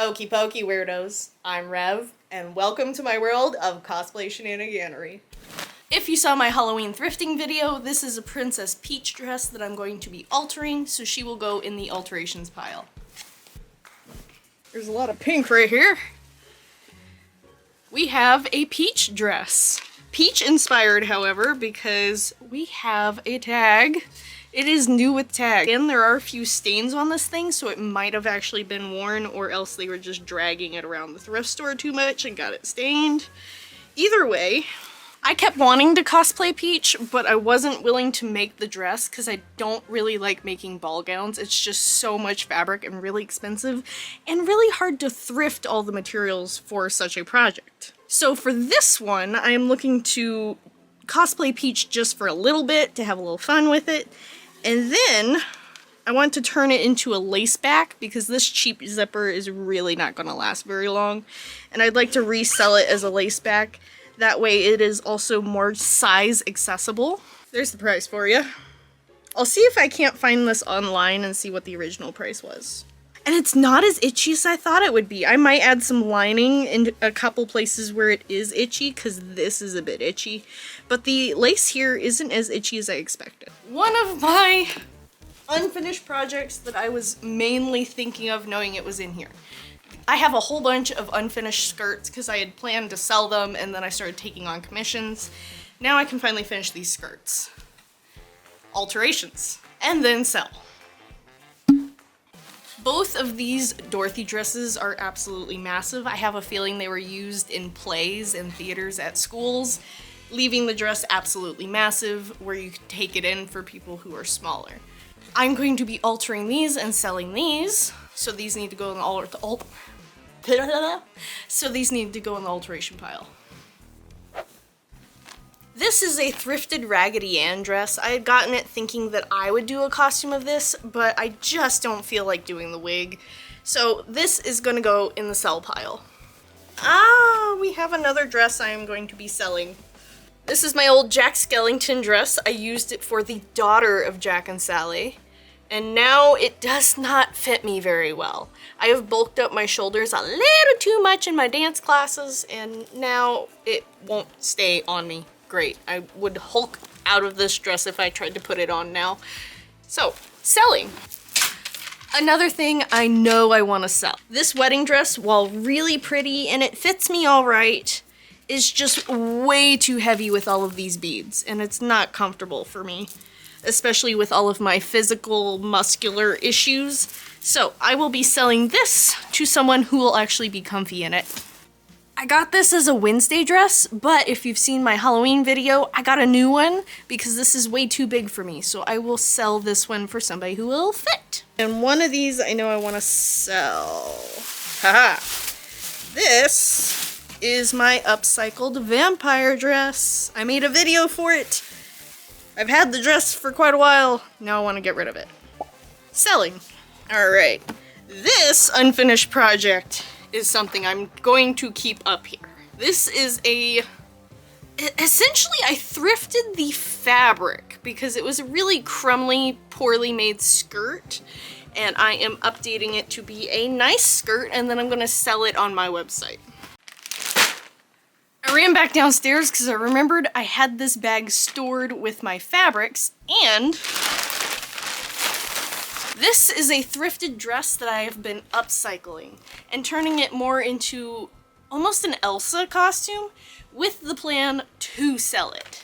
Okie pokey weirdos, I'm Rev, and welcome to my world of cosplay shenaniganery. If you saw my Halloween thrifting video, this is a Princess Peach dress that I'm going to be altering, so she will go in the alterations pile. There's a lot of pink right here. We have a Peach dress. Peach inspired, however, because we have a tag. It is new with tag, and there are a few stains on this thing, so it might have actually been worn, or else they were just dragging it around the thrift store too much and got it stained. Either way, I kept wanting to cosplay Peach, but I wasn't willing to make the dress because I don't really like making ball gowns. It's just so much fabric and really expensive, and really hard to thrift all the materials for such a project. So for this one, I am looking to cosplay Peach just for a little bit to have a little fun with it. And then I want to turn it into a lace back because this cheap zipper is really not going to last very long. And I'd like to resell it as a lace back. That way it is also more size accessible. There's the price for you. I'll see if I can't find this online and see what the original price was. And it's not as itchy as I thought it would be. I might add some lining in a couple places where it is itchy, because this is a bit itchy. But the lace here isn't as itchy as I expected. One of my unfinished projects that I was mainly thinking of knowing it was in here. I have a whole bunch of unfinished skirts because I had planned to sell them, and then I started taking on commissions. Now I can finally finish these skirts. Alterations. And then sell. Both of these Dorothy dresses are absolutely massive. I have a feeling they were used in plays and theaters at schools, leaving the dress absolutely massive where you could take it in for people who are smaller. I'm going to be altering these and selling these, so these need to go in the alteration pile. This is a thrifted Raggedy Ann dress. I had gotten it thinking that I would do a costume of this, but I just don't feel like doing the wig. So this is gonna go in the sell pile. We have another dress I am going to be selling. This is my old Jack Skellington dress. I used it for the daughter of Jack and Sally, and now it does not fit me very well. I have bulked up my shoulders a little too much in my dance classes, and now it won't stay on me. Great. I would hulk out of this dress if I tried to put it on now. So, selling. Another thing I know I want to sell. This wedding dress, while really pretty and it fits me all right, is just way too heavy with all of these beads, and it's not comfortable for me, especially with all of my physical, muscular issues. So, I will be selling this to someone who will actually be comfy in it. I got this as a Wednesday dress, but if you've seen my Halloween video, I got a new one because this is way too big for me, so I will sell this one for somebody who will fit. And one of these I know I want to sell. Haha! This is my upcycled vampire dress. I made a video for it. I've had the dress for quite a while, now I want to get rid of it. Selling. Alright, this unfinished project is something I'm going to keep up here. This is essentially I thrifted the fabric because it was a really crumbly, poorly made skirt, and I am updating it to be a nice skirt, and then I'm gonna sell it on my website. I ran back downstairs because I remembered I had this bag stored with my fabrics, and this is a thrifted dress that I have been upcycling and turning it more into almost an Elsa costume with the plan to sell it.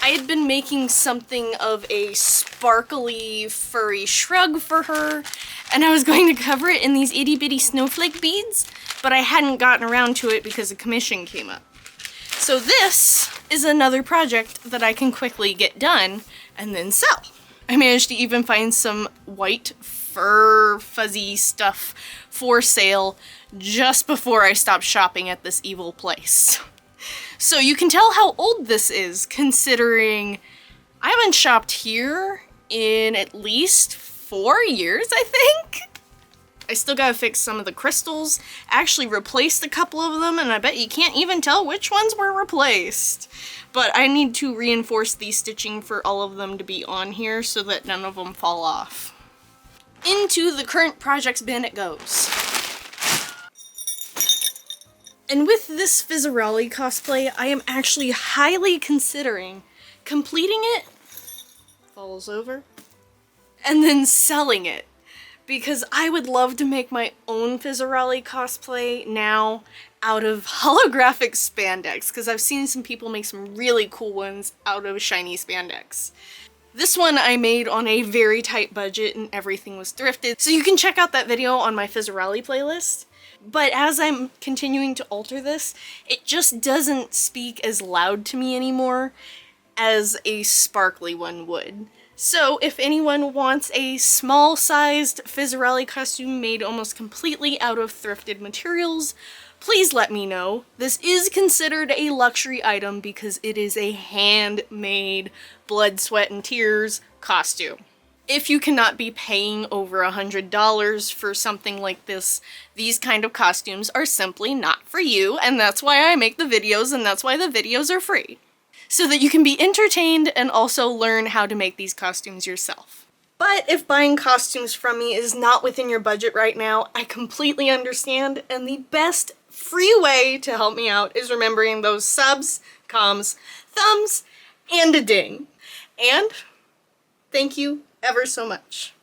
I had been making something of a sparkly, furry shrug for her, and I was going to cover it in these itty bitty snowflake beads, but I hadn't gotten around to it because a commission came up. So this is another project that I can quickly get done and then sell. I managed to even find some white fur fuzzy stuff for sale just before I stopped shopping at this evil place. So you can tell how old this is, considering I haven't shopped here in at least 4 years, I think? I still gotta fix some of the crystals, actually replaced a couple of them, and I bet you can't even tell which ones were replaced. But I need to reinforce the stitching for all of them to be on here so that none of them fall off. into the current projects bin it goes. And with this Fizzarolli cosplay, I am actually highly considering completing it, falls over, and then selling it. Because I would love to make my own Fizzarolli cosplay now out of holographic spandex, because I've seen some people make some really cool ones out of shiny spandex. This one I made on a very tight budget and everything was thrifted, so you can check out that video on my Fizzarolli playlist. But as I'm continuing to alter this, it just doesn't speak as loud to me anymore as a sparkly one would. So if anyone wants a small-sized Fizzarolli costume made almost completely out of thrifted materials, please let me know. This is considered a luxury item because it is a handmade, blood, sweat, and tears costume. If you cannot be paying over $100 for something like this, these kind of costumes are simply not for you, and that's why I make the videos, and that's why the videos are free. So that you can be entertained and also learn how to make these costumes yourself. But if buying costumes from me is not within your budget right now, I completely understand, and the best free way to help me out is remembering those subs, comms, thumbs, and a ding. And thank you ever so much.